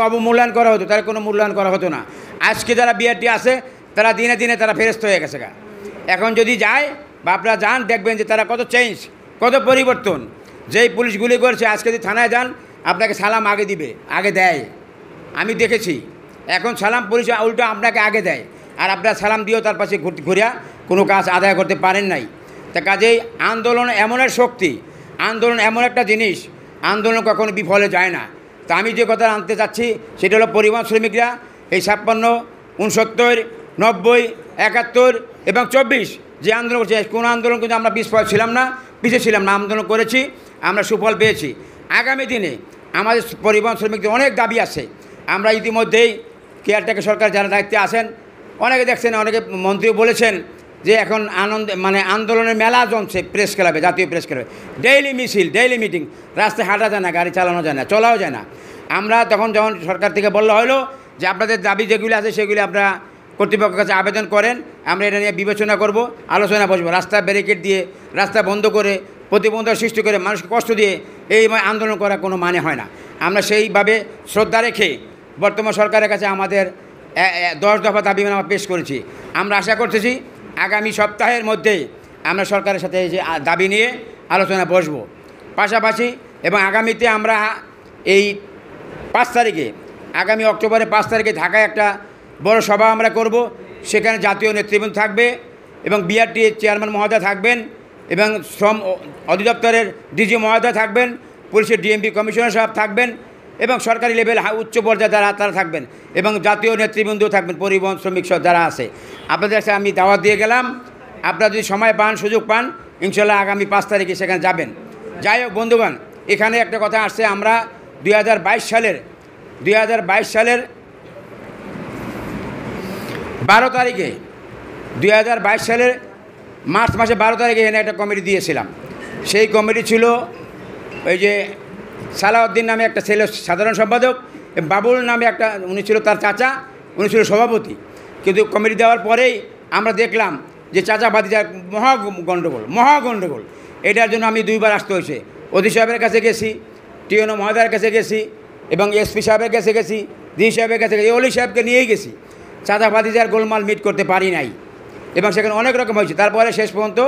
অবমূল্যায়ন করা হতো, তার কোনো মূল্যায়ন করা হতো না। আজকে যারা বিআরটি আছে তারা দিনে দিনে তারা ফেরস্ত হয়ে গেছে। এখন যদি যায় বা আপনারা যান দেখবেন যে তারা কত চেঞ্জ, কত পরিবর্তন। যেই পুলিশ গুলি করেছে আজকে যদি থানায় যান আপনাকে সালাম আগে দিবে, আগে দেয়, আমি দেখেছি। এখন সালাম পুলিশ উল্টো আপনাকে আগে দেয়, আর আপনারা সালাম দিয়েও তার পাশে ঘুরিয়া কোনো কাজ আদায় করতে পারেন নাই। তা কাজেই আন্দোলন এমন এক শক্তি, আন্দোলন এমন একটা জিনিস, আন্দোলন কখনো বিফলে যায় না। তা আমি যে কথা আনতে চাচ্ছি সেটা হলো পরিবহন শ্রমিকরা এই 56, 69, 90, 71 এবং 24 যে আন্দোলন করছে, কোনো আন্দোলন কিন্তু আমরা ছিলাম না, পিছিয়ে ছিলাম না, আন্দোলন করেছি, আমরা সুফল পেয়েছি। আগামী দিনে আমাদের পরিবহন শ্রমিকদের অনেক দাবি আছে। আমরা ইতিমধ্যেই কেয়ারটেকার সরকার যারা দায়িত্বে আছেন অনেকে দেখছেন, অনেকে মন্ত্রীও বলেছেন যে এখন আন্দোলনের মেলা জমছে প্রেস ক্লাবে, জাতীয় প্রেস ক্লাবে, ডেইলি মিছিল, ডেইলি মিটিং, রাস্তায় হাঁটা যায় না, গাড়ি চালানো যায় না, চলাও যায় না। আমরা যখন সরকার থেকে বলা হলো যে আপনাদের দাবি যেগুলি আছে সেগুলি আপনারা কর্তৃপক্ষের কাছে আবেদন করেন, আমরা এটা নিয়ে বিবেচনা করব, আলোচনা বসবো। রাস্তা ব্যারিকেড দিয়ে, রাস্তা বন্ধ করে, প্রতিবন্ধকতা সৃষ্টি করে, মানুষকে কষ্ট দিয়ে এই আন্দোলন করার কোনো মানে হয় না। আমরা সেইভাবে শ্রদ্ধা রেখে বর্তমান সরকারের কাছে আমাদের 10 দফা দাবি আমরা পেশ করেছি। আমরা আশা করতেছি আগামী সপ্তাহের মধ্যেই আমরা সরকারের সাথে এই যে দাবি নিয়ে আলোচনা বসবো। পাশাপাশি এবং আগামীতে আমরা এই 5 তারিখে, আগামী অক্টোবরের 5 তারিখে ঢাকায় একটা বড় সভা আমরা করব। সেখানে জাতীয় নেতৃবৃন্দ থাকবে এবং বিআরটি চেয়ারম্যান মহোদয় থাকবেন এবং শ্রম অধিদপ্তরের ডিজি মহোদয় থাকবেন, পুলিশের ডিএমপি কমিশনার সাহেব থাকবেন এবং সরকারি লেভেল উচ্চ পর্যায়ে তারা থাকবেন এবং জাতীয় নেতৃবৃন্দ থাকবেন, পরিবহন শ্রমিক যারা আছে। আপনাদের কাছে আমি দাওয়াত দিয়ে গেলাম, আপনারা যদি সময় পান, সুযোগ পান, ইনশাল্লাহ আগামী 5 তারিখে সেখানে যাবেন। যাই হোক বন্ধুগণ, এখানে একটা কথা আসছে, আমরা 2022 সালের 12 তারিখে 2022 সালের মার্চ মাসে 12 তারিখে এখানে একটা কমিটি দিয়েছিলাম। সেই কমিটি ছিল ওই যে সালাউদ্দিন নামে একটা ছেলে সাধারণ সম্পাদক, বাবুল নামে একটা উনি ছিল তার চাচা, উনি ছিল সভাপতি। কিন্তু কমিটি দেওয়ার পরেই আমরা দেখলাম যে চাচা ভাতিজার মহাগণ্ডগোল। এটার জন্য আমি 2বার আসতে হয়েছে। অধি সাহেবের কাছে গেছি, টিএনও মহোদয়ের কাছে গেছি এবং এসপি সাহেবের কাছে গেছি, ডি সাহেবের কাছে গেছি, অলি সাহেবকে নিয়েই গেছি। চাচা ভাতিজার গোলমাল মিট করতে পারি নাই এবং সেখানে অনেক রকম হয়েছে। তারপরে শেষ পর্যন্ত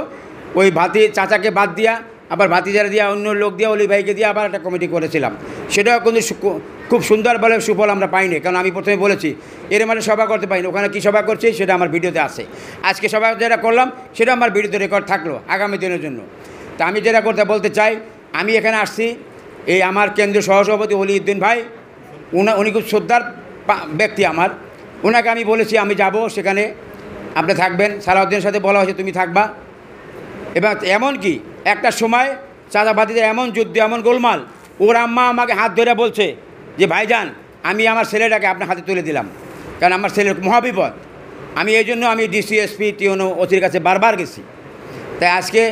ওই চাচাকে বাদ দিয়া, আবার ভাতিজারা দিয়া, অন্য লোক দিয়া, অলি ভাইকে দিয়ে আবার একটা কমিটি করেছিলাম। সেটাও কিন্তু খুব সুন্দর বলে সুফল আমরা পাইনি। কারণ আমি প্রথমে বলেছি এর মানে সভা করতে পারিনি, ওখানে কী সভা করছি সেটা আমার ভিডিওতে আছে। আজকে সভা যেটা করলাম সেটা আমার ভিডিওতে রেকর্ড থাকলো আগামী দিনের জন্য। তা আমি যেটা বলতে চাই, আমি এখানে আসছি, এই আমার কেন্দ্রীয় সহসভাপতি অলিউদ্দিন ভাই, উনি খুব শ্রদ্ধার ব্যক্তি আমার, ওনাকে আমি বলেছি আমি যাব, সেখানে আপনি থাকবেন। সালাউদ্দিনের সাথে বলা হয়েছে তুমি থাকবা। এবং এমন কি একটা সময় চাচা ভাতিজা এমন যুদ্ধ, এমন গোলমাল, ওর আম্মা আমাকে হাত ধরে বলছে যে ভাইজান আমি আমার ছেলেটাকে আপনার হাতে তুলে দিলাম, কারণ আমার ছেলের মহাবিপদ। আমি এই জন্য আমি ডিসি, এসপি, টিওনো, ওসির কাছে বারবার গেছি। তাই আজকে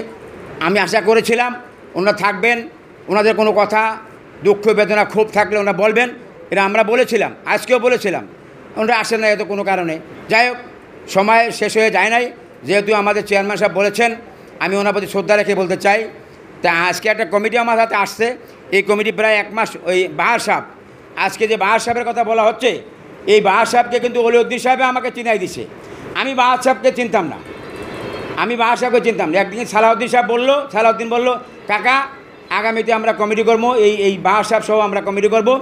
আমি আশা করেছিলাম ওনারা থাকবেন, ওনাদের কোনো কথা, দুঃখ, বেদনা, ক্ষোভ থাকলে ওনারা বলবেন, এটা আমরা বলেছিলাম, আজকেও বলেছিলাম। ওনারা আসেন না এত কোনো কারণে। যাই হোক, সময় শেষ হয়ে যায় নাই, যেহেতু আমাদের চেয়ারম্যান সাহেব বলেছেন, আমি ওনার প্রতি শ্রদ্ধা রেখে বলতে চাই। তা আজকে একটা কমিটি আমার হাতে আসছে, এই কমিটি প্রায় 1 মাস। ওই বাহার সাহেব, আজকে যে বাহার সাহেবের কথা বলা হচ্ছে, এই বাহার সাহেবকে কিন্তু অলিউদ্দিন সাহেবে আমাকে চিনাই দিছে। আমি বাহার সাহেবকে চিনতাম না, একদিন সালাউদ্দিন সাহেব সালাউদ্দিন বলল কাকা আগামীতে আমরা কমিটি করবো, এই বাহার সাহেব সহ আমরা কমিটি করবো।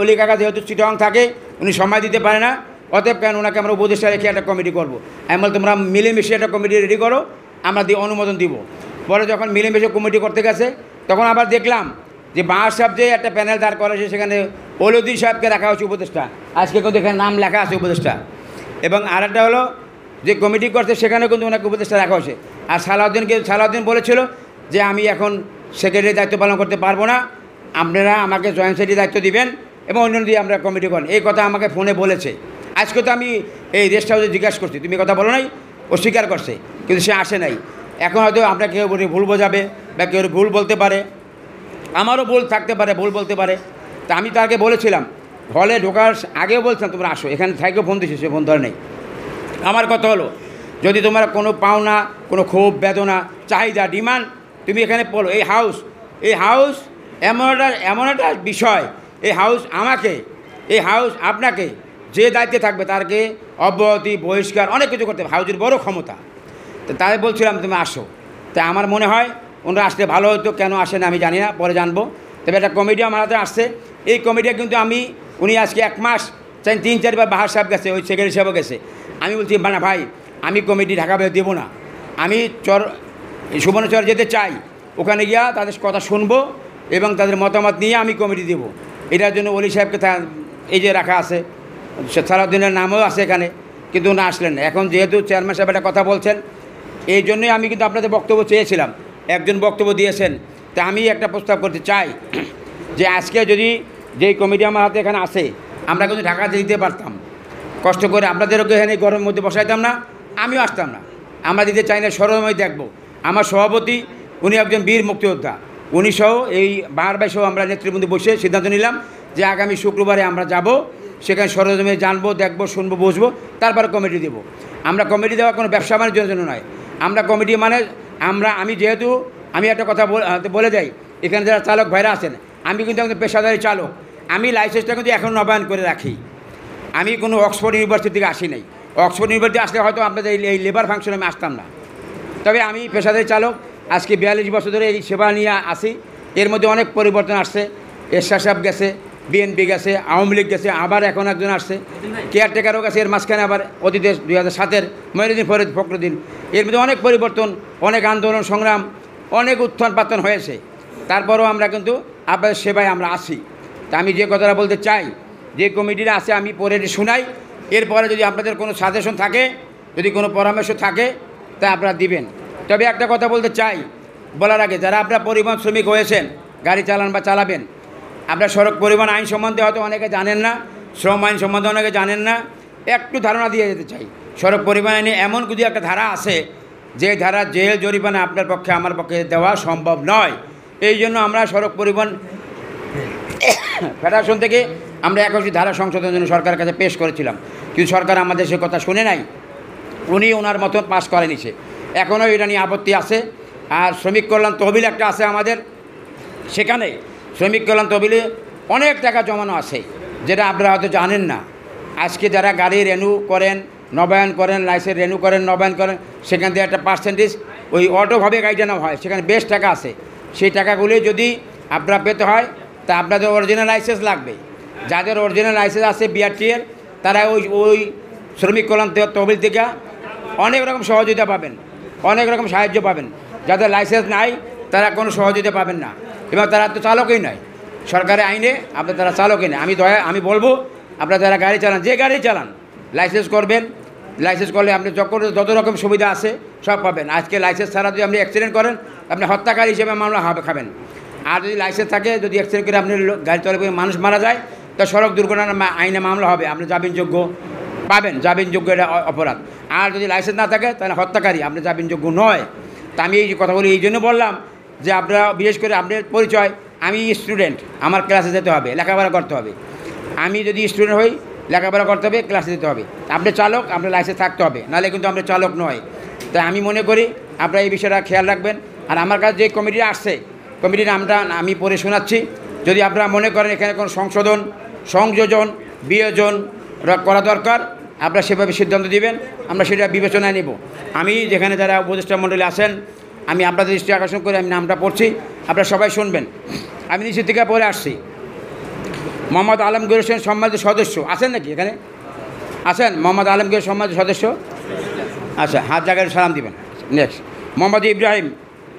অলি কাকা যেহেতু চিটং থাকে, উনি সময় দিতে পারে না, অতএব কেন ওনাকে আমরা উপদেষ্টা রেখে একটা কমিটি করবো। আমি বল তোমরা মিলেমিশে একটা কমিটি রেডি করো, আমরা অনুমোদন দিব। পরে যখন মিলেমিশে কমিটি করতে গেছে তখন আবার দেখলাম যে বাহার সাহেব যে একটা প্যানেল দাঁড় করেছে, সেখানে অলিউদ্দিন সাহেবকে রাখা হচ্ছে উপদেষ্টা। আজকে কিন্তু এখানে নাম লেখা আছে উপদেষ্টা। এবং আরেকটা হলো যে কমিটি করছে সেখানে কিন্তু ওনাকে উপদেষ্টা রাখা হয়েছে। আর সালাউদ্দিন বলেছিল যে আমি এখন সেক্রেটারি দায়িত্ব পালন করতে পারবো না, আপনারা আমাকে জয়েন্ট সেক্রেটারি দায়িত্ব দিবেন এবং অন্য দিয়ে আমরা কমিটি করেন, এই কথা আমাকে ফোনে বলেছে। আজকে তো আমি এই রেস্ট হাউসে জিজ্ঞাসা করছি, তুমি কথা বলো নাই, ও স্বীকার করছে, কিন্তু সে আসে নাই। এখন হয়তো আমরা কেউ ভুল বোঝাবে বা কেউ ভুল বলতে পারে, আমারও ভুল থাকতে পারে, ভুল বলতে পারে। তা আমি তাকে বলেছিলাম, হলে ঢোকার আগেও বলছিলাম তোমরা আসো, এখানে থাকেও ফোন দিচ্ছে, সে ফোন ধরে নেই। আমার কথা হলো যদি তোমরা কোনো পাওনা, কোনো ক্ষোভ, বেদনা, চাহিদা, ডিমান্ড তুমি এখানে বলো। এই হাউস এমন একটা বিষয়, এই হাউস আমাকে এই হাউস আপনাকে যে দায়িত্বে থাকবে তারকে অব্যাহতি বহিষ্কার অনেক কিছু করতে হবে, হাউজের বড় ক্ষমতা। তো তাই বলছিলাম তুমি আসো। তা আমার মনে হয় ওনারা আসলে ভালো হতো, কেন আসেন আমি জানি না, পরে জানবো। তবে একটা কমিটি আমার হাতে আসছে, এই কমিটি কিন্তু উনি আজকে 1 মাস 3-4 বার বাহার সাহেব গেছে, ওই সেক্রেটারি সাহেবও গেছে। আমি বলছি না ভাই, আমি কমিটি ঢাকা বের দেবো না, আমি সুবর্ণচর যেতে চাই, ওখানে গিয়া তাদের কথা শুনবো এবং তাদের মতামত নিয়ে আমি কমিটি দেবো। এটার জন্য ওলি সাহেবকে এই যে রাখা আছে, সালাউদ্দিনের নামও আছে এখানে, কিন্তু উনি আসলেন না। এখন যেহেতু চেয়ারম্যান সাহেব একটা কথা বলছেন, এই জন্যই আমি কিন্তু আপনাদের বক্তব্য চেয়েছিলাম, একজন বক্তব্য দিয়েছেন। তা আমি একটা প্রস্তাব করতে চাই যে আজকে যদি যেই কমিটি আমার হাতে এখানে আসে, আমরা কিন্তু ঢাকাতে দিতে পারতাম, কষ্ট করে আপনাদেরকে এখানে গরমের মধ্যে বসাইতাম না, আমিও আসতাম না। আমরা দিতে চাই না, সরময় দেখব। আমার সভাপতি উনি একজন বীর মুক্তিযোদ্ধা, উনি সহ এই বাহারবাই সহ আমরা নেতৃবৃন্দ বসে সিদ্ধান্ত নিলাম যে আগামী শুক্রবারে আমরা যাব, সেখানে সরজমে জানবো, দেখবো, শুনবো, বসবো, তারপরে কমিটি দেবো। আমরা কমিটি দেওয়া কোনো ব্যবসা বাণিজ্যের জন্য নয়। আমরা কমিটি মানে আমি যেহেতু আমি একটা কথা বলে যাই, এখানে যারা চালক ভাইরা আছেন, আমি কিন্তু একজন পেশাদারি চালক, আমি লাইসেন্সটা কিন্তু এখন নবায়ন করে রাখি। আমি কোনো অক্সফোর্ড ইউনিভার্সিটি থেকে আসি নাই। অক্সফোর্ড ইউনিভার্সিটি আসলে হয়তো আপনাদের এই লেবার ফাংশনে আমি আসতাম না। তবে আমি পেশাদারি চালক, আজকে 42 বছর ধরে এই সেবা নিয়ে আসি। এর মধ্যে অনেক পরিবর্তন আসছে, এরশাদ সাহেব গেছে, বিএনপি গেছে, আওয়ামী লীগ গেছে, আবার এখন একজন আসছে, কেয়ারটেকারও গেছে, এর মাঝখানে আবার অতীতে 2007-এর মঈনুদ্দিন ফখরুদ্দিন। এর মধ্যে অনেক পরিবর্তন, অনেক আন্দোলন সংগ্রাম, অনেক উত্থান পাতন হয়েছে। তারপরেও আমরা কিন্তু আপনাদের সেবায় আমরা আসি। তা আমি যে কথাটা বলতে চাই, যে কমিটিটা আছে আমি পরে শোনাই, এরপরে যদি আপনাদের কোনো সাজেশন থাকে, যদি কোনো পরামর্শ থাকে, তা আপনারা দিবেন। তবে একটা কথা বলতে চাই বলার আগে, যারা আপনারা পরিবহন শ্রমিক হয়েছেন, গাড়ি চালান বা চালাবেন, আপনার সড়ক পরিবহন আইন সম্বন্ধে হয়তো অনেকে জানেন না, শ্রম আইন সম্বন্ধে অনেকে জানেন না, একটু ধারণা দিয়ে যেতে চাই। সড়ক পরিবহন আইনে এমন কিছু একটা ধারা আছে, যে ধারা জেল জরিমানা আপনার পক্ষে আমার পক্ষে দেওয়া সম্ভব নয়। এই জন্য আমরা সড়ক পরিবহন ফেডারেশন থেকে আমরা 21 ধারা সংশোধনের জন্য সরকারের কাছে পেশ করেছিলাম, কিন্তু সরকার আমাদের সে কথা শুনে নাই, উনি ওনার মতন পাস করে নিছে। এখনও এটা নিয়ে আপত্তি আছে। আর শ্রমিক কল্যাণ তহবিল একটা আছে আমাদের, সেখানে শ্রমিক কল্যাণ তহবিলে অনেক টাকা জমানো আছে, যেটা আপনারা হয়তো জানেন না। আজকে যারা গাড়ি রেনু করেন, নবায়ন করেন, লাইসেন্স রেনু করেন, নবায়ন করেন, সেখান থেকে একটা পার্সেন্টেজ ওই অটোভাবে গাড়িটা নেওয়া হয়, সেখানে বেশ টাকা আছে। সেই টাকাগুলি যদি আপনারা পেতে হয়, তা আপনাদের অরিজিনাল লাইসেন্স লাগবে। যাদের অরিজিনাল লাইসেন্স আছে বিআরটিএর, তারা ওই শ্রমিক কল্যাণ তহবিল থেকে অনেক রকম সহযোগিতা পাবেন, অনেক রকম সাহায্য পাবেন। যাদের লাইসেন্স নাই তারা কোনো সহযোগিতা পাবেন না, এবং তারা তো চালকই নয়, সরকারি আইনে আপনার তারা চালকই নয়। আমি বলবো, আপনারা যারা গাড়ি চালান, যে গাড়ি চালান, লাইসেন্স করবেন। লাইসেন্স করলে আপনি যত রকম সুবিধা আছে সব পাবেন। আজকে লাইসেন্স ছাড়া যদি আপনি অ্যাক্সিডেন্ট করেন, আপনি হত্যাকারী হিসেবে মামলা খাবেন। আর যদি লাইসেন্স থাকে, যদি অ্যাক্সিডেন্ট করে আপনি গাড়ি চালাবে মানুষ মারা যায়, তা সড়ক দুর্ঘটনার আইনে মামলা হবে, আপনি জামিনযোগ্য পাবেন, জামিনযোগ্য এটা অপরাধ। আর যদি লাইসেন্স না থাকে তাহলে হত্যাকারী, আপনি জামিনযোগ্য নয়। তা আমি এই কথা বলি এই জন্য বললাম যে আপনারা বিশেষ করে আপনার পরিচয়, আমি স্টুডেন্ট, আমার ক্লাসে যেতে হবে, লেখাপড়া করতে হবে। আমি যদি স্টুডেন্ট হই, লেখাপড়া করতে হবে, ক্লাসে যেতে হবে। আপনি চালক, আপনার লাইসেন্স থাকতে হবে, নাহলে কিন্তু আমরা চালক নয়। তাই আমি মনে করি আপনারা এই বিষয়টা খেয়াল রাখবেন। আর আমার কাছে যে কমিটি আসছে, কমিটির নামটা আমি পড়ে শোনাচ্ছি। যদি আপনারা মনে করেন এখানে কোনো সংশোধন, সংযোজন, বিয়োজন করা দরকার, আপনারা সেভাবে সিদ্ধান্ত দিবেন, আমরা সেটা বিবেচনায় নেব। আমি যেখানে যারা উপদেষ্টা মণ্ডলী আছেন, আমি আপনাদের দৃষ্টি আকর্ষণ করে আমি নামটা পড়ছি, আপনারা সবাই শুনবেন। আমি নিচে থেকে পড়ে আসছি। মোহাম্মদ আলমগীর হোসেন সম্মানিত সদস্য আছেন নাকি এখানে? আছেন মোহাম্মদ আলমগীর সম্মানিত সদস্য? আচ্ছা, হাত জায়গায় সালাম দিবেন। নেক্সট, মোহাম্মদ ইব্রাহিম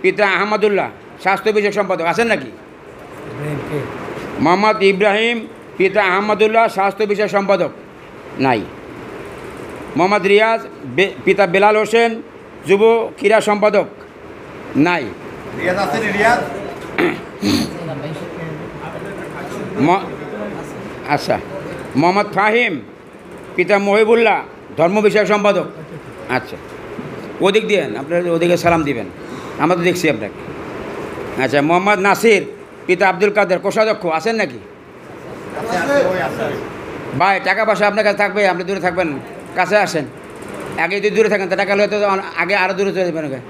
পিতা আহমদুল্লাহ স্বাস্থ্য বিষয়ক সম্পাদক আছেন নাকি? মোহাম্মদ ইব্রাহিম পিতা আহমদুল্লাহ স্বাস্থ্য বিষয়ক সম্পাদক নাই। মোহাম্মদ রিয়াজ পিতা বেলাল হোসেন যুব ক্রীড়া সম্পাদক নাই। আচ্ছা, মোহাম্মদ ফাহিম পিতা মহিবুল্লাহ ধর্ম বিষয়ক সম্পাদক। আচ্ছা, ওদিক দিবেন, আপনার ওদিকে সালাম দিবেন, আমরা তো দেখছি আপনাকে। আচ্ছা, মোহাম্মদ নাসির পিতা আব্দুল কাদের কোষাধ্যক্ষ আছেন নাকি? ভাই, টাকা পয়সা আপনার কাছে থাকবে, আপনি দূরে থাকবেন, কাছে আসেন। আগে যদি দূরে থাকেন, টাকা হলে তো আগে আরও দূরে চলে যাবেন।